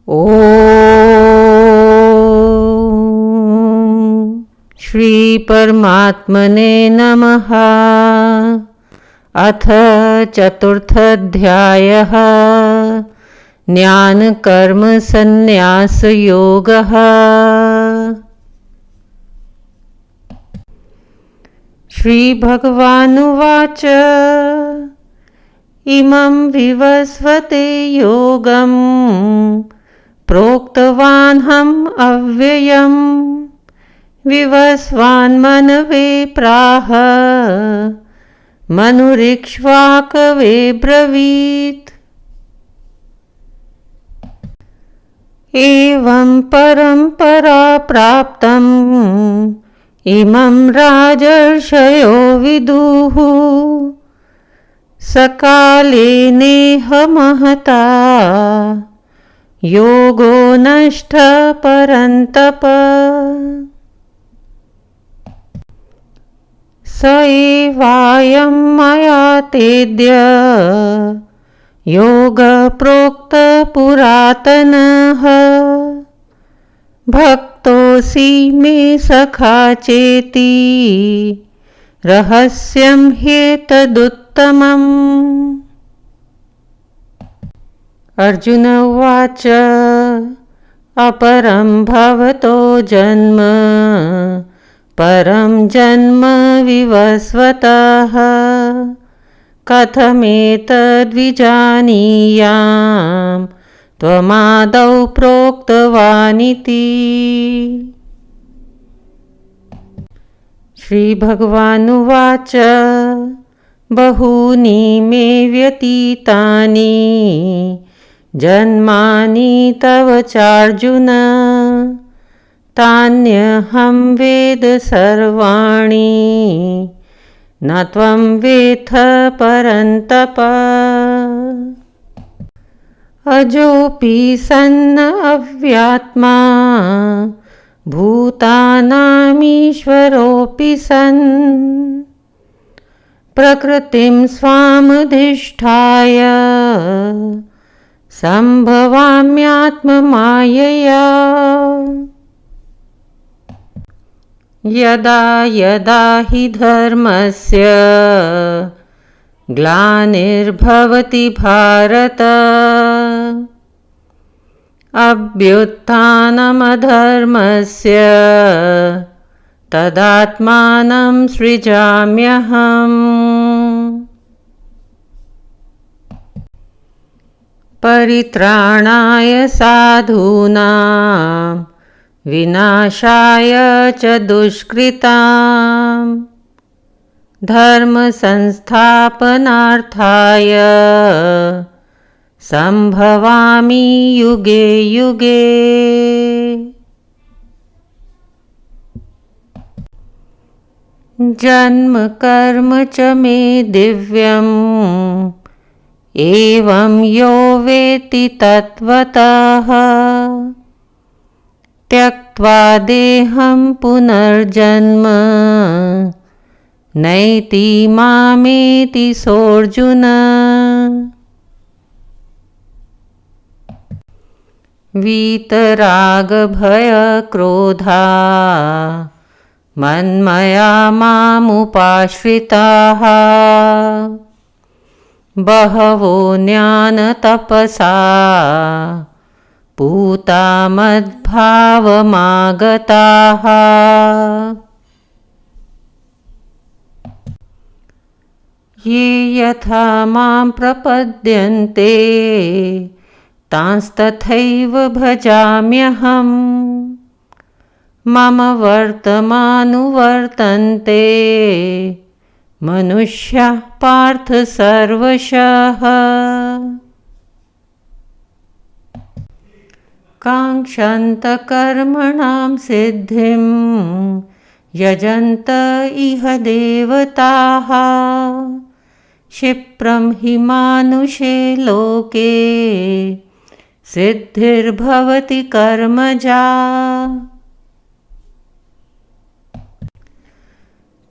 ॐ श्री परमात्मने नमः। अथ चतुर्थोऽध्यायः ज्ञान कर्म संन्यास योगः। श्री भगवानुवाच इमं विवस्वते योगं प्रोक्तवान्हम् अव्ययम् विवस्वान्मनवे प्राह मनुरिक्ष्वाकवे ब्रवीत्। एवं परम्परा प्राप्तम् इमं राजर्षयो विदुः सकाले नेह महता योगो नष्ट परन्तप। स एवायं मया तेद्य योग प्रोक्त पुरातनः भक्तोऽसि मे सखा चेति रहस्यं ह्येतदुत्तमम्। अर्जुन उवाच अपरं भवतो जन्म परं जन्म विवस्वतः कथमेतद्विजानीयाम् त्वमादौ प्रोक्तवानिति। श्रीभगवानुवाच बहूनि मे व्यतीतानि जन्मानि तव चार्जुन तान्यहं वेद सर्वाणि न त्वं वेत्थ परन्तप। अजोऽपि सन्न अव्यात्मा भूतानामीश्वरोऽपि सन् प्रकृतिं स्वामधिष्ठाय सम्भवाम्यात्ममायया। यदा यदा हि धर्मस्य ग्लानिर्भवति भारत अभ्युत्थानमधर्मस्य तदात्मानं सृजाम्यहम्। परित्राणाय साधूनां विनाशाय च दुष्कृतां धर्म संस्थापनार्थाय संभवामि युगे युगे। जन्म कर्म च मे दिव्यम् एवं यो वेत्ति तत्त्वतः त्यक्त्वा देहं पुनर्जन्म नैति मामेति सोऽर्जुन। वीतरागभयक्रोधा मन्मया मामुपाश्रिताः बहवो ज्ञानतपसा पूता मद्भावमागताः। ये यथा मां प्रपद्यन्ते तांस्तथैव भजाम्यहम् मम वर्तमानुवर्तन्ते मनुष्याः पार्थ सर्वशः। काङ्क्षन्त कर्मणां सिद्धिं यजन्त इह देवताः क्षिप्रं हि मानुषे लोके सिद्धिर्भवति कर्मजा।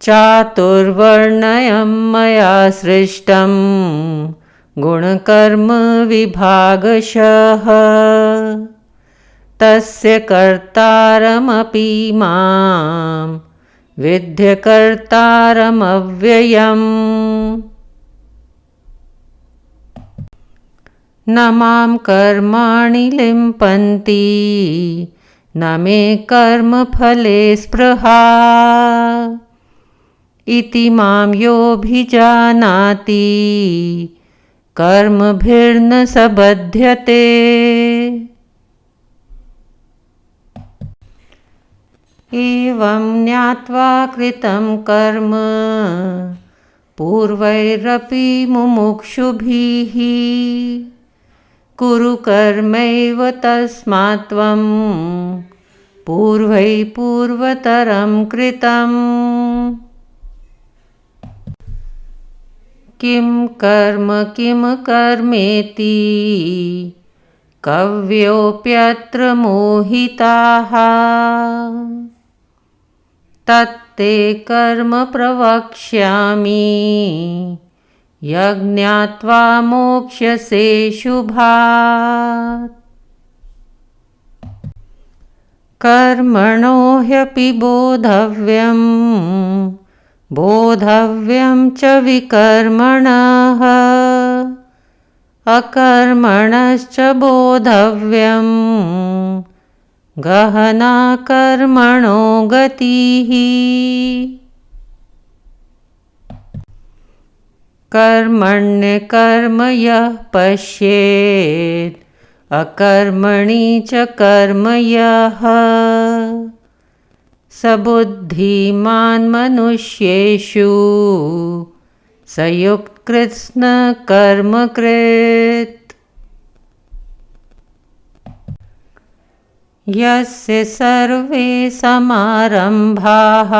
चातुर्वर्ण्यं मया सृष्टं गुणकर्म विभागशः तस्य कर्तारमपि मां विद्यकर्तारमव्ययम्। न मां कर्माणि लिम्पन्ति न मे कर्मफले स्पृहा इति मां योऽभिजानाति कर्मभिर्न स बध्यते। एवं ज्ञात्वा कृतं कर्म पूर्वैरपि मुमुक्षुभिः कुरु कर्मैव तस्मात् त्वं पूर्वैः पूर्वतरं कृतम्। किं कर्म किं कर्मेति कव्योऽप्यत्र मोहिताः तत्ते कर्म प्रवक्ष्यामि यज्ञात्वा मोक्ष्यसे शुभात्। कर्मणो ह्यपि बोधव्यं बोधव्यं च विकर्मणः अकर्मणश्च बोधव्यं गहना कर्मणो गतिः। कर्मण्यकर्म यः पश्येत् अकर्मणि च कर्म यः स बुद्धिमान् मनुष्येषु स युक्तकृत्स्नकर्मकृत्। यस्य सर्वे समारम्भाः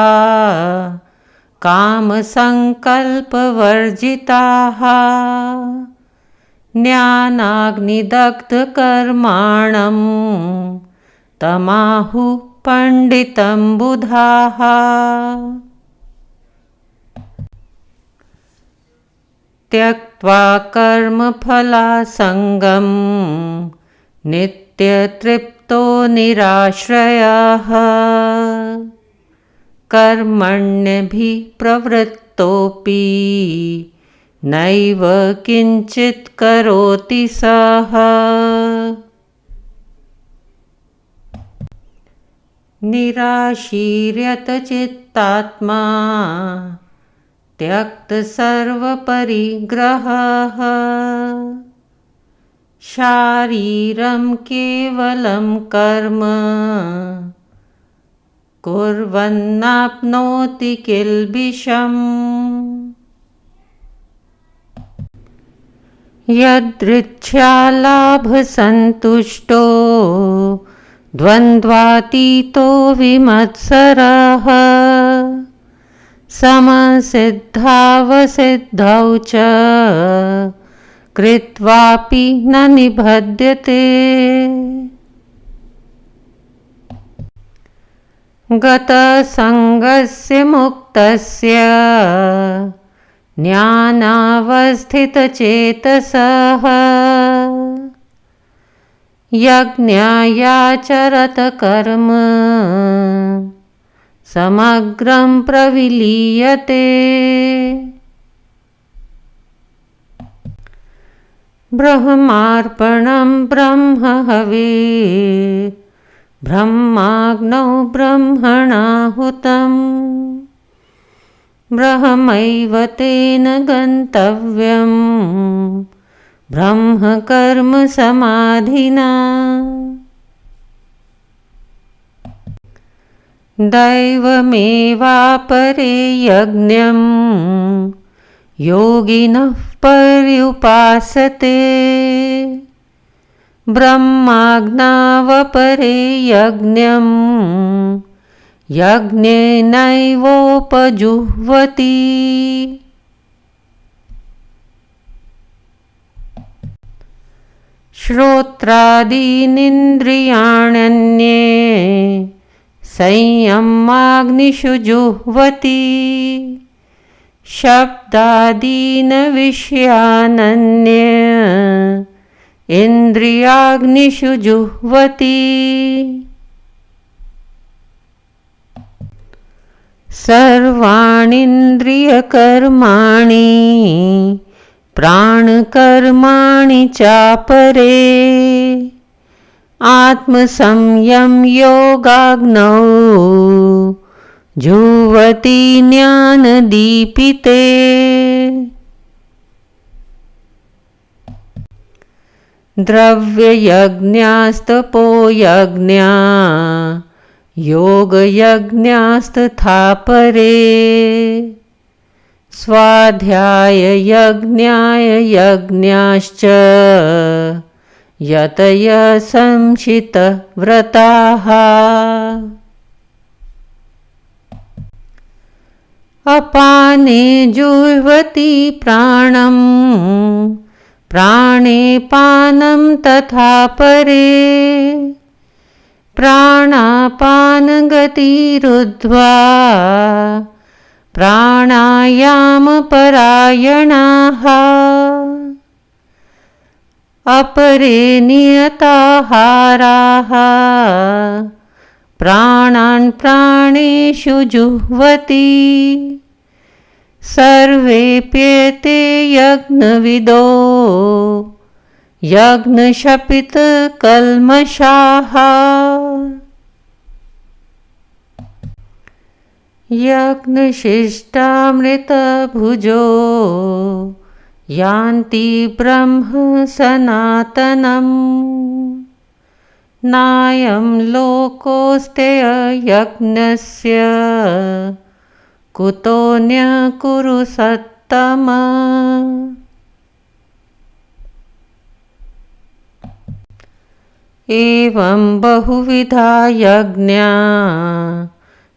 कामसङ्कल्पवर्जिताः ज्ञानाग्निदग्धकर्माणं तमाहुः पंडितं बुधाः। त्यक्त्वा कर्मफलासङ्गं नित्यतृप्तो निराश्रयः कर्मण्यभिप्रवृत्तोऽपि नैव किञ्चित् करोति सः। निराशीर्यतचित्तात्मा त्यक्तसर्वपरिग्रहः शारीरं केवलं कर्म कुर्वन्नाप्नोति किल्बिषम्। यदृच्छालाभसन्तुष्टो द्वन्द्वातीतो विमत्सरः समसिद्धावसिद्धौ च कृत्वापि न निबध्यते। गतसङ्गस्य मुक्तस्य ज्ञानावस्थितचेतसः यज्ञायाचरत कर्म समग्रं प्रविलीयते। ब्रह्मार्पणं ब्रह्महविः ब्रह्माग्नौ ब्रह्मणाहुतं ब्रह्मैव तेन गन्तव्यं ब्रह्मकर्म समाधिना। दैवमेवापरे यज्ञं योगिनः पर्युपासते ब्रह्माज्ञावपरे यज्ञं यज्ञेनैवोपजुह्वति। श्रोत्रादीनिन्द्रियाण्यन्ये संयमाग्निषु जुह्वति शब्दादीन् विषयानन्ये इन्द्रियाग्निषु जुह्वति। सर्वाणीन्द्रियकर्माणि प्राणकर्माणि चापरे आत्मसंयम योगाग्नौ जुह्वति ज्ञानदीपिते। द्रव्ययज्ञास्तपोयज्ञा योगयज्ञास्तथा परे स्वाध्याययज्ञाश्च यतयः संशितव्रताः। अपाने जुह्वति प्राणं प्राणे पानं तथा परे प्राणापानगतिरुद्ध्वा प्राणायामपरायणाः। अपरे नियताहाराः प्राणान् प्राणेषु जुह्वति। सर्वेऽप्येते यज्ञविदो यज्ञशपितकल्मषाः। यज्ञशिष्टामृतभुजो यान्ति ब्रह्म सनातनम्। नायं लोकोऽस्त्ययज्ञस्य कुतोऽन्यः कुरु सत्तम। एवं बहुविधा यज्ञा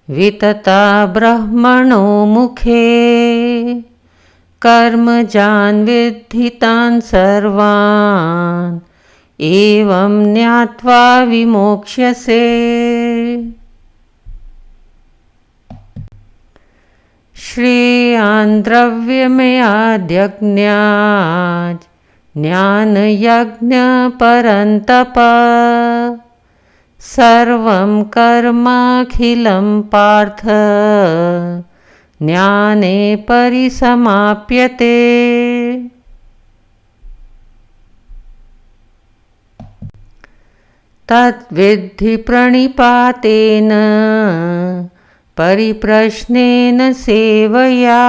वितता ब्रह्मणो मुखे कर्मजान् विद्धितान् सर्वान् एवं ज्ञात्वा विमोक्ष्यसे। श्रेयान् द्रव्यमयाद्यज्ञात् ज्ञानयज्ञः परन्तप। सर्वं कर्माखिलं पार्थ ज्ञाने परिसमाप्यते। तद्विद्धि प्रणिपातेन परिप्रश्नेन सेवया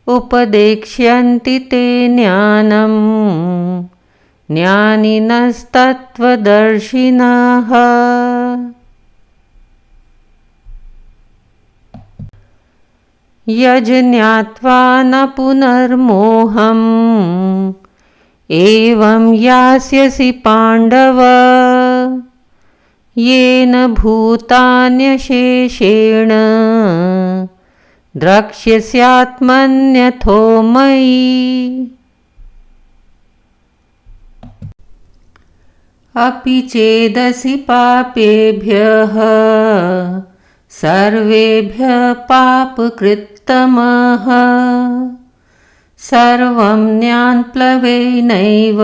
उपदेक्ष्यन्ति ते ज्ञानं ज्ञानिनस्तत्त्वदर्शिनः। यज्ञात्वा न पुनर्मोहम् एवं यास्यसि पाण्डव। येन भूतान्यशेषेण द्रक्ष्यस्यात्मन्यथो मयि। अपि चेदसि पापेभ्यः सर्वेभ्यः पापकृत्तमः सर्वं ज्ञानप्लवेनैव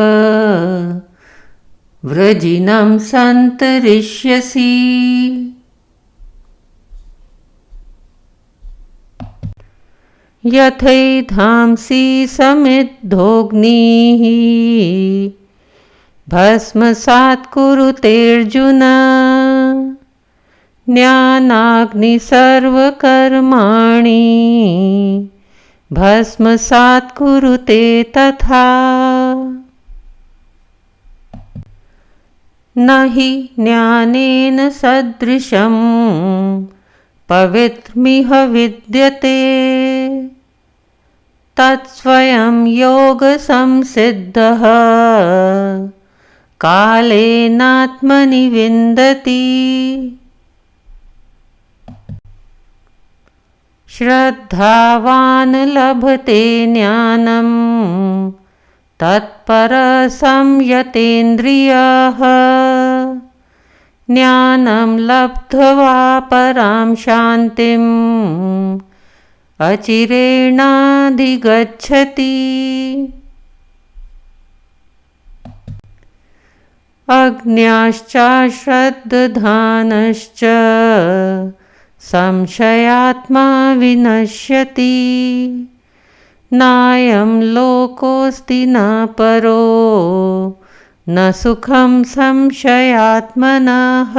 वृजिनं सन्तरिष्यसि। यथैधांसि समिद्धोऽग्निः भस्मसात् कुरुतेऽर्जुन। ज्ञानाग्निः सर्वकर्माणि भस्मसात् कुरुते तथा। न हि ज्ञानेन सदृशं पवित्रमिह विद्यते। तत्स्वयं योगसंसिद्धः कालेनात्मनि विन्दति। श्रद्धावान् लभते ज्ञानं तत्परः संयतेन्द्रियः। ज्ञानं लब्ध्वा परां शान्तिम् अचिरेणाधिगच्छति। अज्ञाश्चाश्रद्दधानश्च संशयात्मा विनश्यति। नायं लोकोऽस्ति न परो न सुखं संशयात्मनः।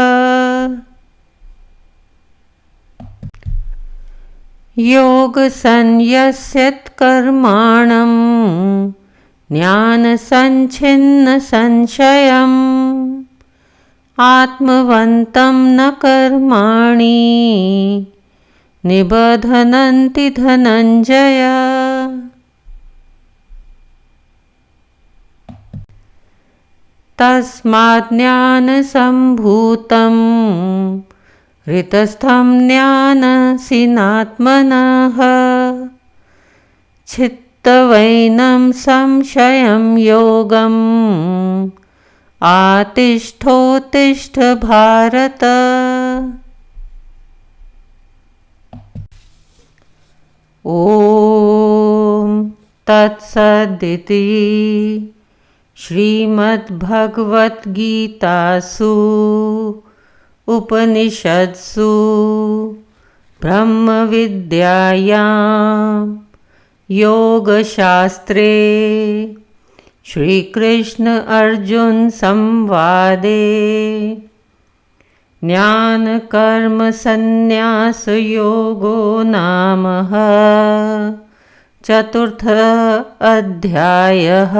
योगसंन्यस्यत्कर्माणं ज्ञानसञ्छिन्नसंशयम् आत्मवन्तं न कर्माणि निबध्नन्ति धनञ्जय। तस्मात् ज्ञानसम्भूतं हृतस्थं ज्ञानसिनात्मनः चित्तवैनं संशयं योगम् आतिष्ठोत्तिष्ठ भारत। ॐ तत्सदिति श्रीमद्भगवद्गीतासु उपनिषत्सु ब्रह्मविद्यायां योगशास्त्रे श्रीकृष्ण अर्जुन संवादे ज्ञानकर्मसन्न्यासयोगो नाम चतुर्थः अध्यायः।